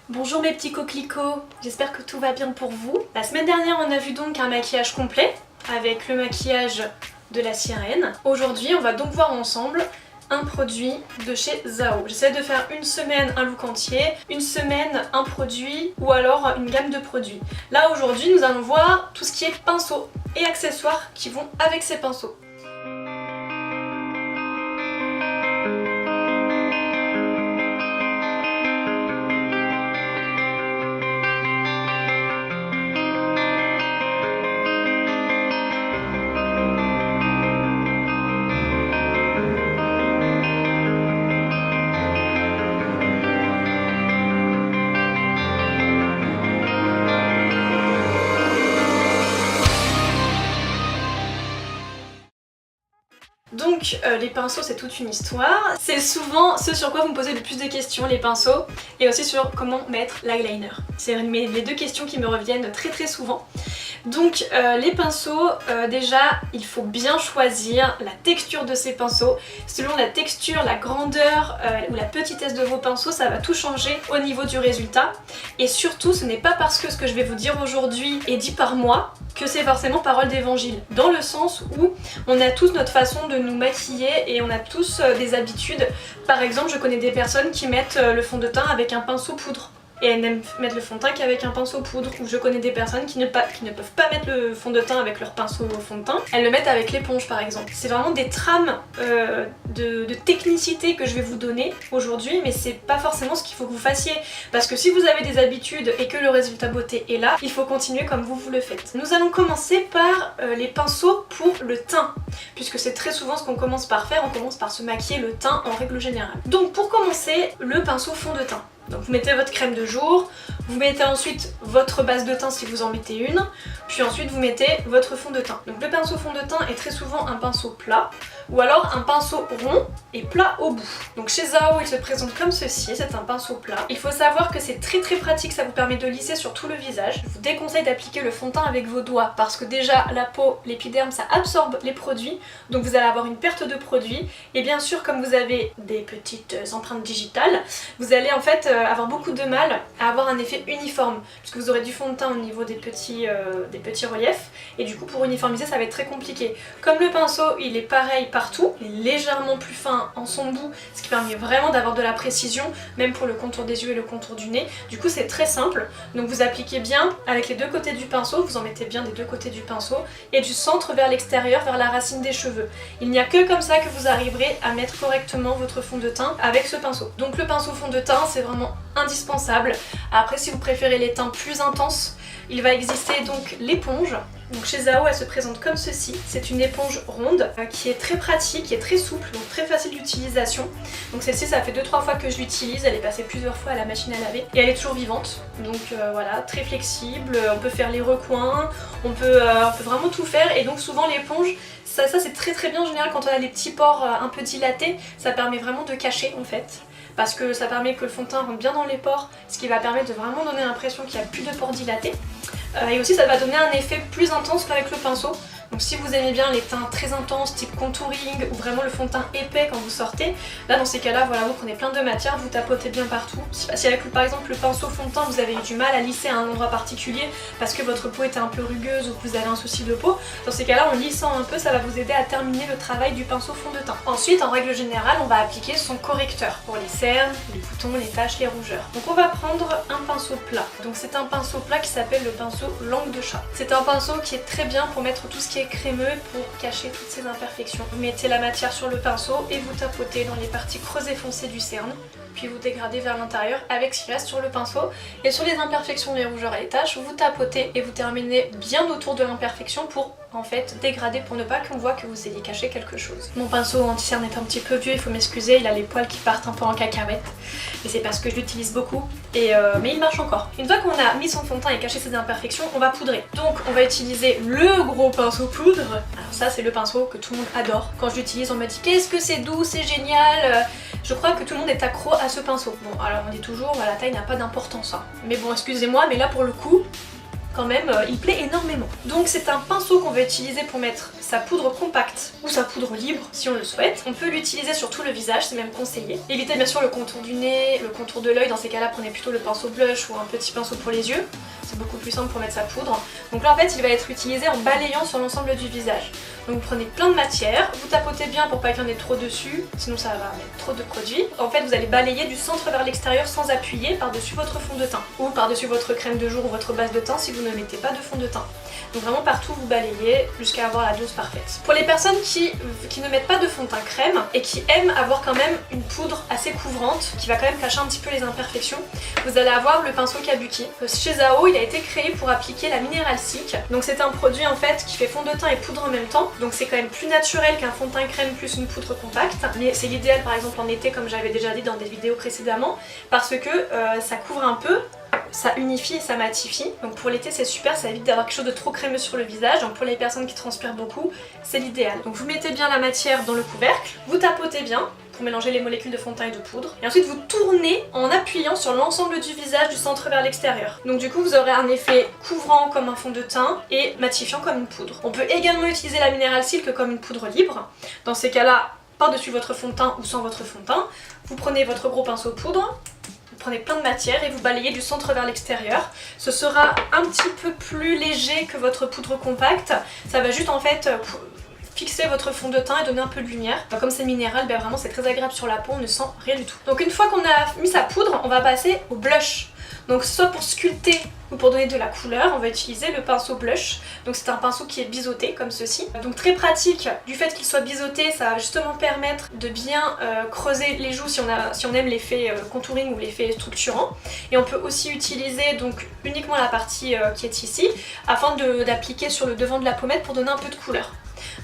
Bonjour mes petits coquelicots, j'espère que tout va bien pour vous. La semaine dernière on a vu donc un maquillage complet avec le maquillage de la sirène. Aujourd'hui on va donc voir ensemble un produit de chez Zao. J'essaie de faire une semaine un look entier, une semaine un produit ou alors une gamme de produits. Là aujourd'hui nous allons voir tout ce qui est pinceaux et accessoires qui vont avec ces pinceaux. Donc les pinceaux c'est toute une histoire, c'est souvent ce sur quoi vous me posez le plus de questions, les pinceaux, et aussi sur comment mettre l'eyeliner. C'est les deux questions qui me reviennent très souvent. Donc les pinceaux, déjà il faut bien choisir la texture de ces pinceaux. Selon la texture, la grandeur ou la petitesse de vos pinceaux, ça va tout changer au niveau du résultat. Et surtout ce n'est pas parce que ce que je vais vous dire aujourd'hui est dit par moi que c'est forcément parole d'évangile, dans le sens où on a tous notre façon de nous maquiller et on a tous des habitudes. Par exemple, je connais des personnes qui mettent le fond de teint avec un pinceau poudre et elles n'aiment mettre le fond de teint qu'avec un pinceau poudre. Ou je connais des personnes qui ne peuvent pas mettre le fond de teint avec leur pinceau fond de teint, elles le mettent avec l'éponge par exemple. C'est vraiment des trames de technicité que je vais vous donner aujourd'hui, mais c'est pas forcément ce qu'il faut que vous fassiez, parce que si vous avez des habitudes et que le résultat beauté est là, il faut continuer comme vous le faites. Nous allons commencer par les pinceaux pour le teint, puisque c'est très souvent ce qu'on commence par faire, on commence par se maquiller le teint en règle générale. Donc pour commencer, le pinceau fond de teint. Donc vous mettez votre crème de jour, vous mettez ensuite votre base de teint si vous en mettez une, puis ensuite vous mettez votre fond de teint. Donc le pinceau fond de teint est très souvent un pinceau plat, ou alors un pinceau rond et plat au bout. Donc chez Zao il se présente comme ceci, c'est un pinceau plat. Il faut savoir que c'est très pratique, ça vous permet de lisser sur tout le visage. Je vous déconseille d'appliquer le fond de teint avec vos doigts, parce que déjà la peau, l'épiderme, ça absorbe les produits, donc vous allez avoir une perte de produits. Et bien sûr, comme vous avez des petites empreintes digitales, vous allez en fait avoir beaucoup de mal à avoir un effet uniforme, puisque vous aurez du fond de teint au niveau des petits reliefs, et du coup pour uniformiser ça va être très compliqué. Comme le pinceau il est pareil partout, il est légèrement plus fin en son bout, ce qui permet vraiment d'avoir de la précision, même pour le contour des yeux et le contour du nez. Du coup c'est très simple, donc vous appliquez bien avec les deux côtés du pinceau, vous en mettez bien des deux côtés du pinceau, et du centre vers l'extérieur, vers la racine des cheveux. Il n'y a que comme ça que vous arriverez à mettre correctement votre fond de teint avec ce pinceau. Donc le pinceau fond de teint c'est vraiment indispensable. Après si vous préférez les teints plus intenses, il va exister donc l'éponge. Donc chez Zao elle se présente comme ceci, c'est une éponge ronde qui est très pratique, qui est très souple, donc très facile d'utilisation. Donc celle-ci ça fait 2-3 fois que je l'utilise, elle est passée plusieurs fois à la machine à laver et elle est toujours vivante. Donc voilà, très flexible, on peut faire les recoins, on peut vraiment tout faire, et donc souvent l'éponge, ça c'est très bien en général quand on a les petits pores un peu dilatés, ça permet vraiment de cacher en fait. Parce que ça permet que le fond de teint rentre bien dans les pores, ce qui va permettre de vraiment donner l'impression qu'il n'y a plus de pores dilatés. Et aussi ça va donner un effet plus intense qu'avec le pinceau. Donc si vous aimez bien les teints très intenses, type contouring, ou vraiment le fond de teint épais quand vous sortez, là dans ces cas-là, voilà, vous prenez plein de matière, vous tapotez bien partout. Si avec par exemple le pinceau fond de teint vous avez eu du mal à lisser à un endroit particulier parce que votre peau était un peu rugueuse ou que vous avez un souci de peau, dans ces cas-là en lissant un peu ça va vous aider à terminer le travail du pinceau fond de teint. Ensuite en règle générale on va appliquer son correcteur pour les cernes, les boutons, les taches, les rougeurs. Donc on va prendre un pinceau plat. Donc c'est un pinceau plat qui s'appelle le pinceau langue de chat. C'est un pinceau qui est très bien pour mettre tout ce qui est crémeux, pour cacher toutes ces imperfections. Vous mettez la matière sur le pinceau et vous tapotez dans les parties creuses et foncées du cerne, puis vous dégradez vers l'intérieur avec ce qui reste sur le pinceau. Et sur les imperfections, les rougeurs et les taches, vous tapotez et vous terminez bien autour de l'imperfection pour en fait dégrader, pour ne pas qu'on voit que vous ayez caché quelque chose. Mon pinceau anti-cerne est un petit peu vieux, il faut m'excuser, il a les poils qui partent un peu en cacahuète et c'est parce que je l'utilise beaucoup, mais il marche encore. Une fois qu'on a mis son fond de teint et caché ses imperfections, on va poudrer. Donc on va utiliser le gros pinceau poudre. Alors ça c'est le pinceau que tout le monde adore. Quand je l'utilise on me dit qu'est-ce que c'est doux, c'est génial. Je crois que tout le monde est accro à ce pinceau. Bon alors on dit toujours la taille n'a pas d'importance hein. Mais bon excusez-moi, mais là pour le coup quand même, il plaît énormément. Donc c'est un pinceau qu'on va utiliser pour mettre sa poudre compacte ou sa poudre libre si on le souhaite. On peut l'utiliser sur tout le visage, c'est même conseillé. Évitez bien sûr le contour du nez, le contour de l'œil, dans ces cas-là prenez plutôt le pinceau blush ou un petit pinceau pour les yeux. C'est beaucoup plus simple pour mettre sa poudre. Donc là en fait il va être utilisé en balayant sur l'ensemble du visage. Donc vous prenez plein de matière, vous tapotez bien pour pas qu'il y en ait trop dessus, sinon ça va mettre trop de produit. En fait vous allez balayer du centre vers l'extérieur sans appuyer par-dessus votre fond de teint ou par-dessus votre crème de jour ou votre base de teint si vous ne mettez pas de fond de teint. Donc vraiment partout vous balayez jusqu'à avoir la dose parfaite. Pour les personnes qui ne mettent pas de fond de teint crème et qui aiment avoir quand même une poudre assez couvrante qui va quand même cacher un petit peu les imperfections, vous allez avoir le pinceau Kabuki. Chez Zao il a été créé pour appliquer la Mineral Silk. Donc c'est un produit en fait qui fait fond de teint et poudre en même temps. Donc c'est quand même plus naturel qu'un fond de teint crème plus une poudre compacte. Mais c'est l'idéal par exemple en été comme j'avais déjà dit dans des vidéos précédemment parce que ça couvre un peu, ça unifie et ça matifie. Donc pour l'été c'est super, ça évite d'avoir quelque chose de trop crémeux sur le visage. Donc pour les personnes qui transpirent beaucoup, c'est l'idéal. Donc vous mettez bien la matière dans le couvercle, vous tapotez bien pour mélanger les molécules de fond de teint et de poudre. Et ensuite vous tournez en appuyant sur l'ensemble du visage du centre vers l'extérieur. Donc du coup vous aurez un effet couvrant comme un fond de teint et matifiant comme une poudre. On peut également utiliser la Mineral Silk comme une poudre libre. Dans ces cas-là, par-dessus votre fond de teint ou sans votre fond de teint, vous prenez votre gros pinceau poudre, vous prenez plein de matière et vous balayez du centre vers l'extérieur. Ce sera un petit peu plus léger que votre poudre compacte. Ça va juste en fait fixer votre fond de teint et donner un peu de lumière. Comme c'est minéral, ben vraiment c'est très agréable sur la peau, on ne sent rien du tout. Donc une fois qu'on a mis sa poudre, on va passer au blush. Donc soit pour sculpter ou pour donner de la couleur, on va utiliser le pinceau blush. Donc c'est un pinceau qui est biseauté comme ceci. Donc très pratique, du fait qu'il soit biseauté, ça va justement permettre de bien creuser les joues si on aime l'effet contouring ou l'effet structurant. Et on peut aussi utiliser donc uniquement la partie qui est ici, afin d'appliquer sur le devant de la pommette pour donner un peu de couleur.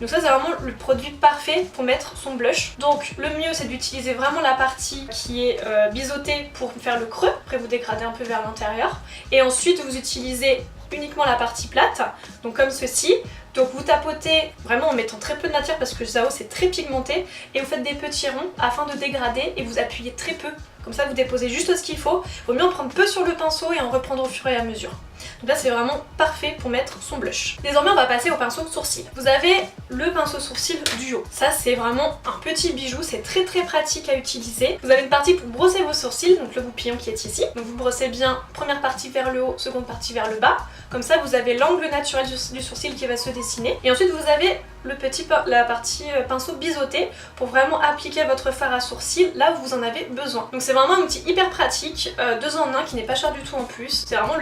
Donc ça c'est vraiment le produit parfait pour mettre son blush. Donc le mieux c'est d'utiliser vraiment la partie qui est biseautée pour faire le creux, après vous dégradez un peu vers l'intérieur. Et ensuite vous utilisez uniquement la partie plate, donc comme ceci. Donc vous tapotez vraiment en mettant très peu de matière parce que Zao c'est très pigmenté et vous faites des petits ronds afin de dégrader et vous appuyez très peu. Comme ça vous déposez juste ce qu'il faut. Vaut mieux en prendre peu sur le pinceau et en reprendre au fur et à mesure. Donc là c'est vraiment parfait pour mettre son blush. Désormais on va passer au pinceau sourcil. Vous avez le pinceau sourcil duo. Ça c'est vraiment un petit bijou, c'est très pratique à utiliser. Vous avez une partie pour brosser vos sourcils, donc le goupillon qui est ici. Donc vous brossez bien première partie vers le haut, seconde partie vers le bas. Comme ça vous avez l'angle naturel du sourcil qui va se dessiner. Et ensuite vous avez la partie pinceau biseauté pour vraiment appliquer votre fard à sourcils là où vous en avez besoin. Donc c'est vraiment un outil hyper pratique, 2 en 1 qui n'est pas cher du tout en plus. C'est vraiment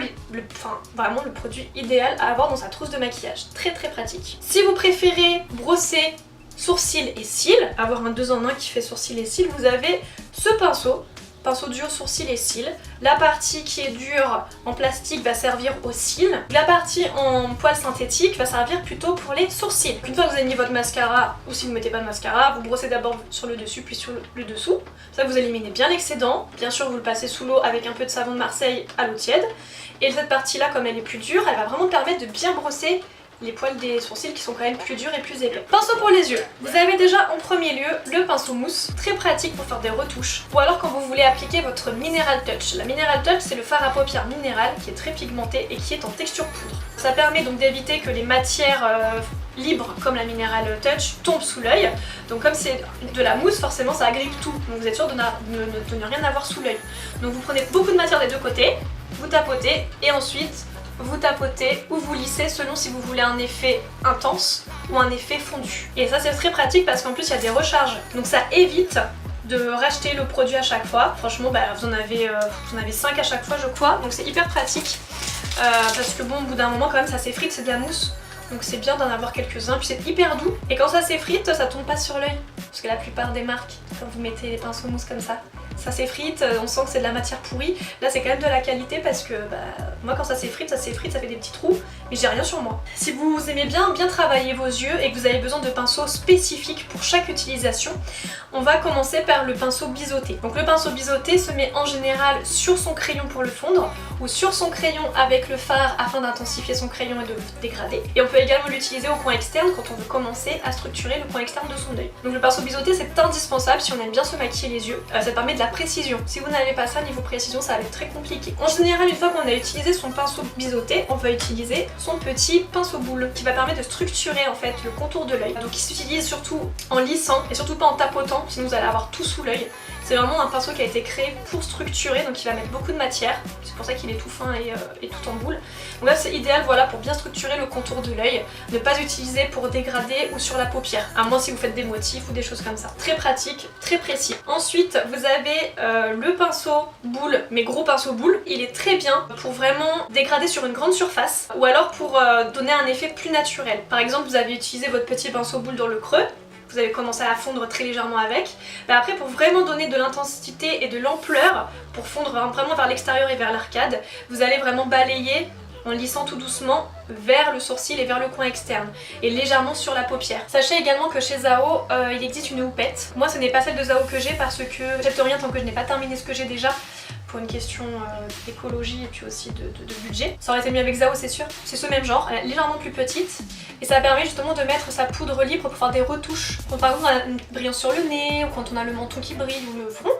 vraiment le produit idéal à avoir dans sa trousse de maquillage. Très pratique. Si vous préférez brosser sourcils et cils, avoir un 2 en 1 qui fait sourcils et cils, vous avez ce pinceau dur sourcils et cils. La partie qui est dure en plastique va servir aux cils. La partie en poil synthétique va servir plutôt pour les sourcils. Une fois que vous avez mis votre mascara, ou si vous ne mettez pas de mascara, vous brossez d'abord sur le dessus puis sur le dessous. Ça vous éliminez bien l'excédent. Bien sûr vous le passez sous l'eau avec un peu de savon de Marseille à l'eau tiède. Et cette partie là, comme elle est plus dure, elle va vraiment permettre de bien brosser les poils des sourcils qui sont quand même plus durs et plus épais. Pinceau pour les yeux. Vous avez déjà en premier lieu le pinceau mousse, très pratique pour faire des retouches. Ou alors quand vous voulez appliquer votre Mineral Touch. La Mineral Touch c'est le fard à paupières minéral qui est très pigmenté et qui est en texture poudre. Ça permet donc d'éviter que les matières libres comme la Mineral Touch tombent sous l'œil. Donc comme c'est de la mousse, forcément ça agrippe tout. Donc vous êtes sûr de ne rien avoir sous l'œil. Donc vous prenez beaucoup de matière des deux côtés, vous tapotez et ensuite vous tapotez ou vous lissez selon si vous voulez un effet intense ou un effet fondu. Et ça c'est très pratique parce qu'en plus il y a des recharges. Donc ça évite de racheter le produit à chaque fois. Franchement vous en avez 5 à chaque fois je crois. Donc c'est hyper pratique parce que bon au bout d'un moment quand même ça s'effrite, c'est de la mousse. Donc c'est bien d'en avoir quelques-uns, puis c'est hyper doux. Et quand ça s'effrite, ça tombe pas sur l'œil. Parce que la plupart des marques, quand vous mettez les pinceaux mousse comme ça s'effrite, on sent que c'est de la matière pourrie. Là c'est quand même de la qualité parce que moi quand ça s'effrite, ça fait des petits trous, mais j'ai rien sur moi. Si vous aimez bien travailler vos yeux et que vous avez besoin de pinceaux spécifiques pour chaque utilisation, on va commencer par le pinceau biseauté. Donc le pinceau biseauté se met en général sur son crayon pour le fondre ou sur son crayon avec le fard afin d'intensifier son crayon et de dégrader. Et on peut également l'utiliser au coin externe quand on veut commencer à structurer le coin externe de son œil. Donc le pinceau biseauté c'est indispensable si on aime bien se maquiller les yeux. Ça permet de la précision. Si vous n'avez pas ça, niveau précision ça va être très compliqué. En général une fois qu'on a utilisé utiliser son pinceau biseauté, on va utiliser son petit pinceau boule qui va permettre de structurer en fait le contour de l'œil. Donc il s'utilise surtout en lissant et surtout pas en tapotant, sinon vous allez avoir tout sous l'œil. C'est vraiment un pinceau qui a été créé pour structurer, donc il va mettre beaucoup de matière, c'est pour ça qu'il est tout fin et tout en boule. Donc là c'est idéal voilà, pour bien structurer le contour de l'œil, ne pas utiliser pour dégrader ou sur la paupière, à moins si vous faites des motifs ou des choses comme ça. Très pratique, très précis. Ensuite vous avez le pinceau boule, mais gros pinceau boule, il est très bien pour vraiment dégrader sur une grande surface ou alors pour donner un effet plus naturel. Par exemple vous avez utilisé votre petit pinceau boule dans le creux, vous avez commencé à fondre très légèrement avec. Mais après pour vraiment donner de l'intensité et de l'ampleur, pour fondre vraiment vers l'extérieur et vers l'arcade, vous allez vraiment balayer en lissant tout doucement vers le sourcil et vers le coin externe et légèrement sur la paupière. Sachez également que chez Zao il existe une houppette. Moi ce n'est pas celle de Zao que j'ai parce que j'achète rien tant que je n'ai pas terminé ce que j'ai déjà, pour une question d'écologie et puis aussi de budget. Ça aurait été mieux avec Zao c'est sûr. C'est ce même genre, elle est légèrement plus petite et ça permet justement de mettre sa poudre libre pour faire des retouches. Quand par exemple on a une brillance sur le nez ou quand on a le menton qui brille ou le front.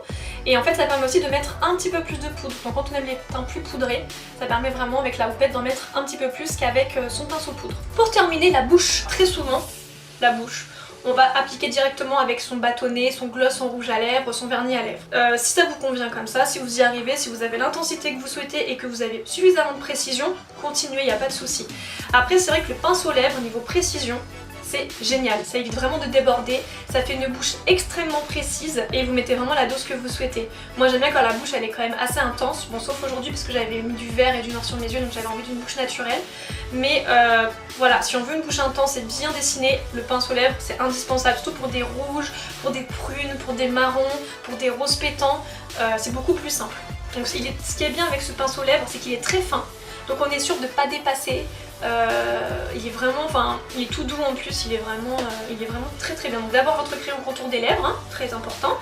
Et en fait ça permet aussi de mettre un petit peu plus de poudre. Donc quand on aime les teints plus poudrés, ça permet vraiment avec la houppette d'en mettre un petit peu plus qu'avec son pinceau poudre. Pour terminer la bouche, très souvent, la bouche, on va appliquer directement avec son bâtonnet, son gloss en rouge à lèvres, son vernis à lèvres. Si ça vous convient comme ça, si vous y arrivez, si vous avez l'intensité que vous souhaitez et que vous avez suffisamment de précision, continuez, il n'y a pas de souci. Après c'est vrai que le pinceau lèvres, au niveau précision, c'est génial, ça évite vraiment de déborder, ça fait une bouche extrêmement précise et vous mettez vraiment la dose que vous souhaitez. Moi j'aime bien quand la bouche elle est quand même assez intense, bon sauf aujourd'hui parce que j'avais mis du vert et du noir sur mes yeux donc j'avais envie d'une bouche naturelle. Mais voilà, si on veut une bouche intense et bien dessinée, le pinceau lèvres c'est indispensable, surtout pour des rouges, pour des prunes, pour des marrons, pour des roses pétants, c'est beaucoup plus simple. Donc ce qui est bien avec ce pinceau lèvres c'est qu'il est très fin, donc on est sûr de ne pas dépasser. Il est vraiment, il est tout doux en plus, il est vraiment très très bien. Donc d'abord votre crayon contour des lèvres, hein, très important.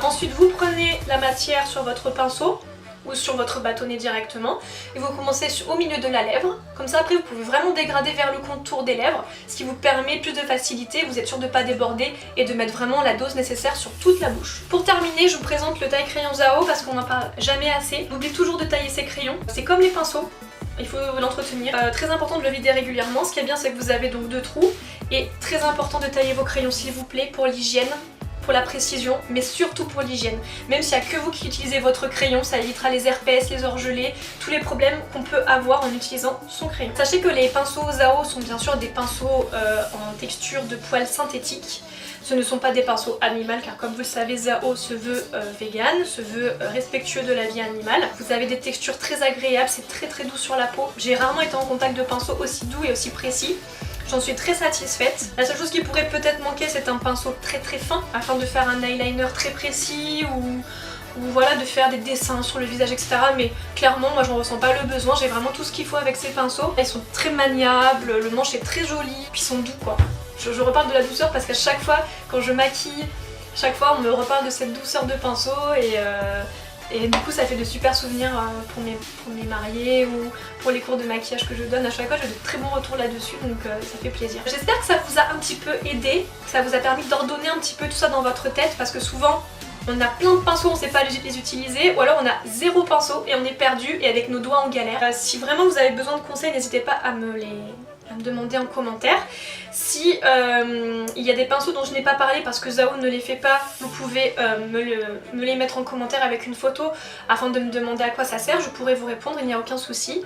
Ensuite vous prenez la matière sur votre pinceau ou sur votre bâtonnet directement et vous commencez au milieu de la lèvre. Comme ça après vous pouvez vraiment dégrader vers le contour des lèvres, ce qui vous permet plus de facilité, vous êtes sûr de ne pas déborder et de mettre vraiment la dose nécessaire sur toute la bouche. Pour terminer je vous présente le taille crayon Zao parce qu'on n'en parle jamais assez. N'oubliez toujours de tailler ses crayons, c'est comme les pinceaux. Il faut l'entretenir. Très important de le vider régulièrement. Ce qui est bien c'est que vous avez donc 2 trous. Et très important de tailler vos crayons s'il vous plaît pour l'hygiène, pour la précision, mais surtout pour l'hygiène. Même s'il n'y a que vous qui utilisez votre crayon, ça évitera les herpès, les orgelets, tous les problèmes qu'on peut avoir en utilisant son crayon. Sachez que les pinceaux Zao sont bien sûr des pinceaux en texture de poils synthétiques. Ce ne sont pas des pinceaux animaux car comme vous le savez Zao se veut vegan, se veut respectueux de la vie animale. Vous avez des textures très agréables, c'est très très doux sur la peau. J'ai rarement été en contact de pinceaux aussi doux et aussi précis. J'en suis très satisfaite. La seule chose qui pourrait peut-être manquer c'est un pinceau très très fin afin de faire un eyeliner très précis ou voilà, de faire des dessins sur le visage etc. Mais clairement moi j'en ressens pas le besoin, j'ai vraiment tout ce qu'il faut avec ces pinceaux. Ils sont très maniables, le manche est très joli, puis ils sont doux quoi. Je reparle de la douceur parce qu'à chaque fois quand je maquille, chaque fois on me reparle de cette douceur de pinceau et du coup ça fait de super souvenirs pour mes mariés ou pour les cours de maquillage que je donne. À chaque fois j'ai de très bons retours là-dessus donc ça fait plaisir. J'espère que ça vous a un petit peu aidé, que ça vous a permis d'ordonner un petit peu tout ça dans votre tête parce que souvent on a plein de pinceaux, on ne sait pas les utiliser ou alors on a 0 pinceau et on est perdu et avec nos doigts en galère. Si vraiment vous avez besoin de conseils n'hésitez pas à me demander en commentaire. Si il y a des pinceaux dont je n'ai pas parlé parce que Zao ne les fait pas, vous pouvez me les mettre en commentaire avec une photo afin de me demander à quoi ça sert, je pourrai vous répondre, il n'y a aucun souci.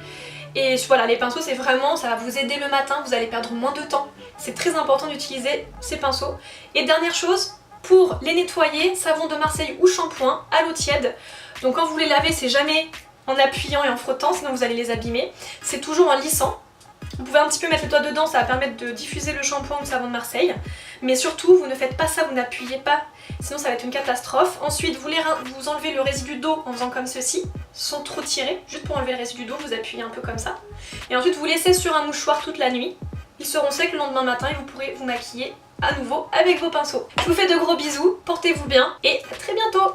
Et voilà, les pinceaux c'est vraiment, ça va vous aider le matin, vous allez perdre moins de temps. C'est très important d'utiliser ces pinceaux. Et dernière chose, pour les nettoyer, savon de Marseille ou shampoing à l'eau tiède. Donc quand vous les lavez, c'est jamais en appuyant et en frottant, sinon vous allez les abîmer. C'est toujours en lissant. Vous pouvez un petit peu mettre le doigt dedans, ça va permettre de diffuser le shampoing ou le savon de Marseille. Mais surtout, vous ne faites pas ça, vous n'appuyez pas, sinon ça va être une catastrophe. Ensuite, vous enlevez le résidu d'eau en faisant comme ceci, sans trop tirer, juste pour enlever le résidu d'eau, vous appuyez un peu comme ça. Et ensuite, vous laissez sur un mouchoir toute la nuit. Ils seront secs le lendemain matin et vous pourrez vous maquiller à nouveau avec vos pinceaux. Je vous fais de gros bisous, portez-vous bien et à très bientôt!